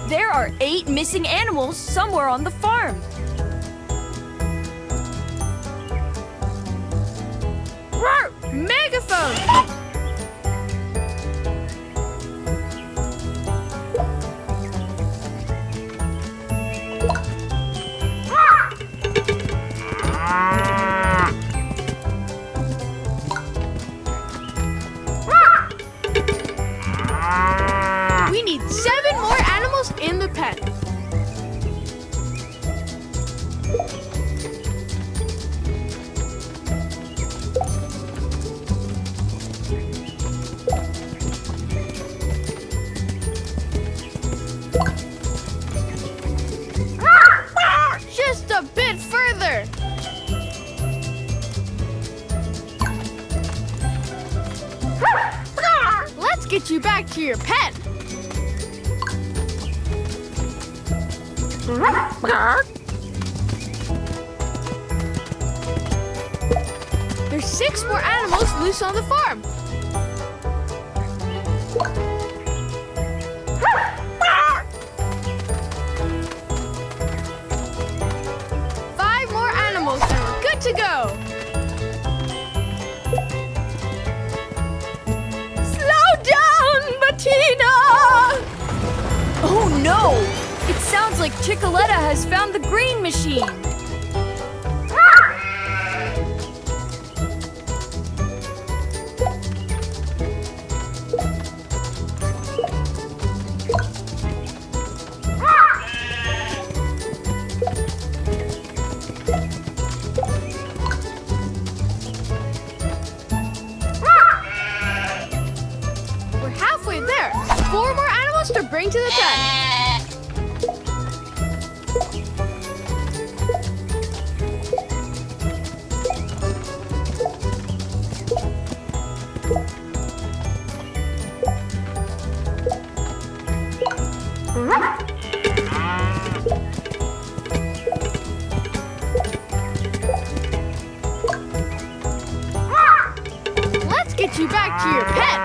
There are 8 missing animals somewhere on the farm. Roar! Megaphone! We need 7 more animals in the pen. Just a bit further. Let's get you back to your pen. There's 6 more animals loose on the farm. Five more animals and we're good to go. Slow down, Bettina! Oh no! It sounds like Chicoletta has found the green machine. We're halfway there. 4 more animals to bring to the pen. Let's get you back to your pen.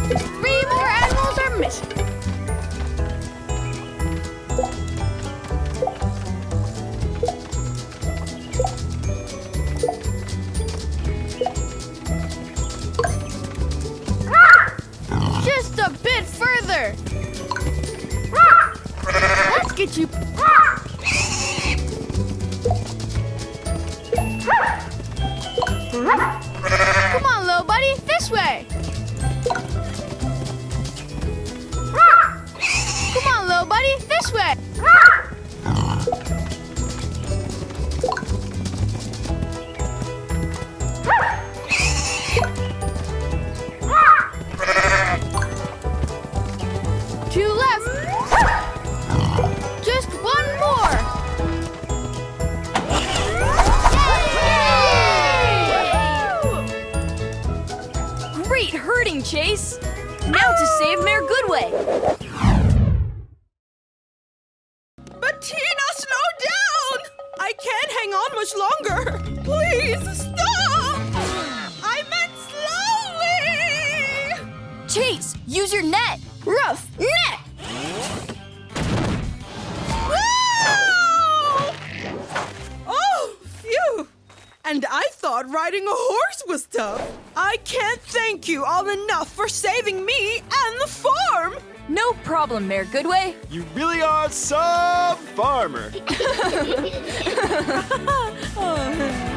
3 more animals are missing. Just a bit further. Let's get you. Come on, little buddy, this way. Come on, little buddy, this way. Two left. Just one more. Great herding, Chase! Now to save Mayor Goodway. Bettina, slow down! I can't hang on much longer. Please, stop! I meant slowly! Chase, use your net! Rough net. Whoa! Oh, phew! And I thought riding a horse was tough. I can't thank you all enough for saving me and the farm. No problem, Mayor Goodway. You really are some farmer. Oh.